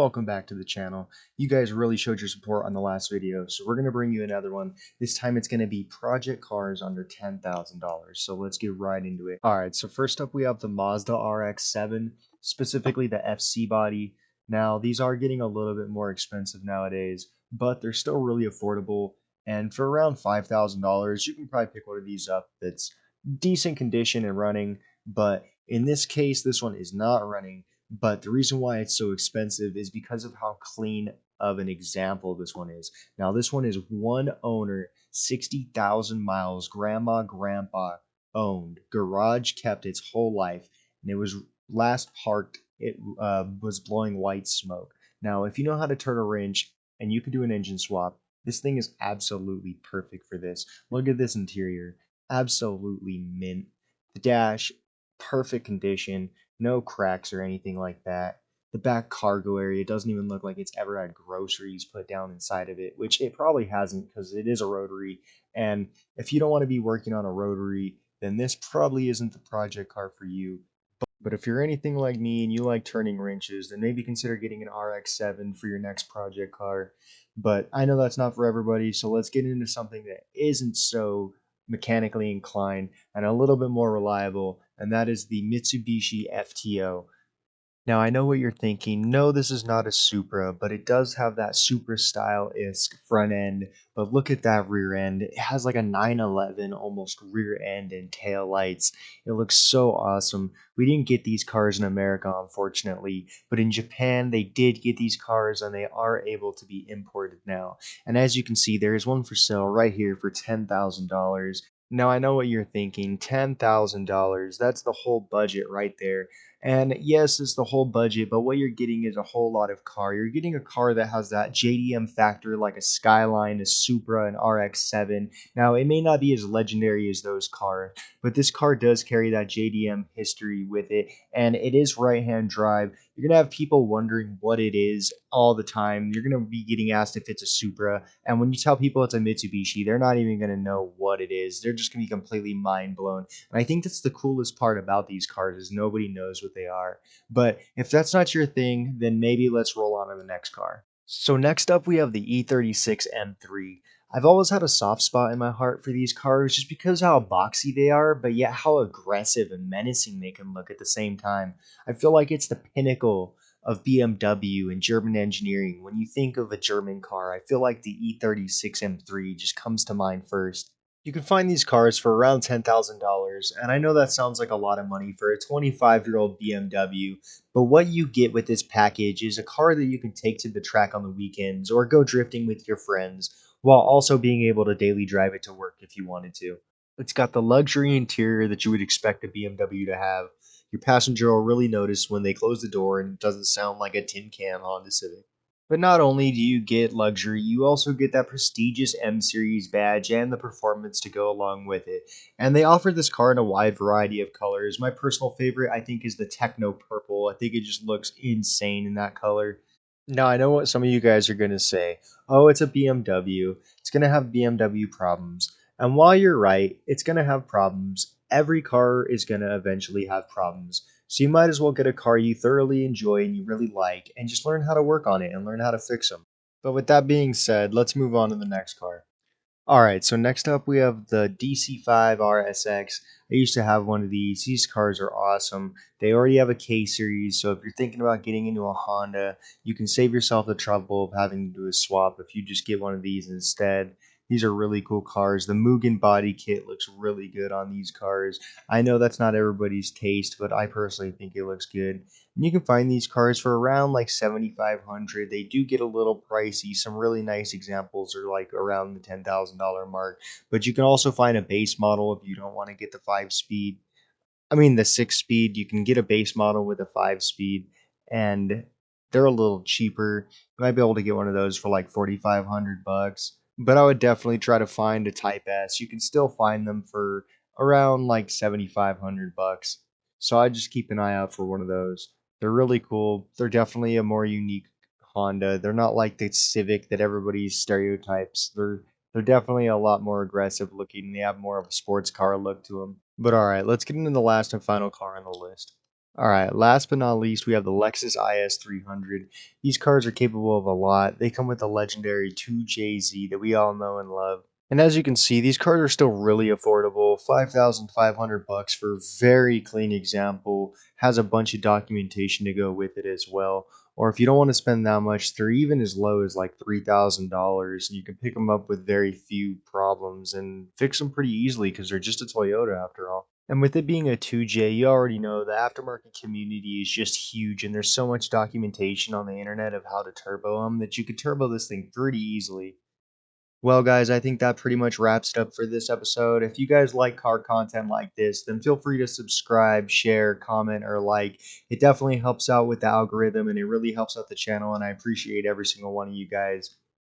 welcome back to the channel. You guys really showed your support on the last video, so we're going to bring you another one. This time it's going to be project cars under $10,000, so let's get right into it. Alright, so first up we have the Mazda RX-7, specifically the FC body. Now, these are getting a little bit more expensive nowadays, but they're still really affordable, and for around $5,000, you can probably pick one of these up that's decent condition and running, but in this case, this one is not running. But the reason why it's so expensive is because of how clean of an example this one is. Now, this one is one owner, 60,000 miles, grandma, grandpa owned, garage kept its whole life, and it was last parked, it was blowing white smoke. Now, if you know how to turn a wrench and you can do an engine swap, this thing is absolutely perfect for this. Look at this interior, absolutely mint. The dash, perfect condition, no cracks or anything like that. The back cargo area doesn't even look like it's ever had groceries put down inside of it, which it probably hasn't because it is a rotary. And if you don't want to be working on a rotary, then this probably isn't the project car for you. But if you're anything like me and you like turning wrenches, then maybe consider getting an RX-7 for your next project car. But I know that's not for everybody, so let's get into something that isn't so mechanically inclined and a little bit more reliable, and that is the Mitsubishi FTO. Now, I know what you're thinking. No, this is not a Supra, but it does have that Supra style-esque front end. But look at that rear end. It has like a 911 almost rear end and tail lights. It looks so awesome. We didn't get these cars in America, unfortunately, but in Japan, they did get these cars and they are able to be imported now. And as you can see, there is one for sale right here for $10,000. Now, I know what you're thinking. $10,000, that's the whole budget right there. And yes, it's the whole budget, but what you're getting is a whole lot of car. You're getting a car that has that JDM factor like a Skyline, a Supra, an RX-7. Now, it may not be as legendary as those cars, but this car does carry that JDM history with it, and it is right-hand drive. You're going to have people wondering what it is all the time. You're going to be getting asked if it's a Supra, and when you tell people it's a Mitsubishi, they're not even going to know what it is. They're just going to be completely mind blown. And I think that's the coolest part about these cars is nobody knows what they are. But if that's not your thing, then maybe let's roll on to the next car. So next up we have the E36 M3. I've always had a soft spot in my heart for these cars just because how boxy they are, but yet how aggressive and menacing they can look at the same time. I feel like it's the pinnacle of BMW and German engineering. When you think of a German car, I feel like the E36 M3 just comes to mind first. You can find these cars for around $10,000, and I know that sounds like a lot of money for a 25-year-old BMW, but what you get with this package is a car that you can take to the track on the weekends or go drifting with your friends, while also being able to daily drive it to work if you wanted to. It's got the luxury interior that you would expect a BMW to have. Your passenger will really notice when they close the door and it doesn't sound like a tin can Honda Civic. But not only do you get luxury, you also get that prestigious M Series badge and the performance to go along with it. And they offer this car in a wide variety of colors. My personal favorite, I think, is the Techno Purple. I think it just looks insane in that color. Now, I know what some of you guys are going to say. Oh, it's a BMW. It's going to have BMW problems. And while you're right, it's going to have problems. Every car is going to eventually have problems. So you might as well get a car you thoroughly enjoy and you really like and just learn how to work on it and learn how to fix them. But with that being said, let's move on to the next car. Alright, so next up we have the DC5 RSX. I used to have one of these. These cars are awesome. They already have a K series, so if you're thinking about getting into a Honda, you can save yourself the trouble of having to do a swap if you just get one of these instead. These are really cool cars. The Mugen body kit looks really good on these cars. I know that's not everybody's taste, but I personally think it looks good. And you can find these cars for around like 7,500. They do get a little pricey. Some really nice examples are like around the $10,000 mark. But you can also find a base model if you don't want to get the 5 speed. I mean the 6 speed. You can get a base model with a 5 speed, and they're a little cheaper. You might be able to get one of those for like 4,500 bucks. But I would definitely try to find a Type S. You can still find them for around like 7,500 bucks. So I just keep an eye out for one of those. They're really cool. They're definitely a more unique Honda. They're not like the Civic that everybody stereotypes. They're definitely a lot more aggressive looking. They have more of a sports car look to them. But alright, let's get into the last and final car on the list. All right, last but not least, we have the Lexus IS 300. These cars are capable of a lot. They come with the legendary 2JZ that we all know and love. And as you can see, these cars are still really affordable. 5,500 bucks for a very clean example. Has a bunch of documentation to go with it as well. Or if you don't want to spend that much, they're even as low as like $3,000. You can pick them up with very few problems and fix them pretty easily because they're just a Toyota after all. And with it being a 2J, you already know the aftermarket community is just huge, and there's so much documentation on the internet of how to turbo them that you could turbo this thing pretty easily. Well, guys, I think that pretty much wraps it up for this episode. If you guys like car content like this, then feel free to subscribe, share, comment, or like. It definitely helps out with the algorithm and it really helps out the channel, and I appreciate every single one of you guys.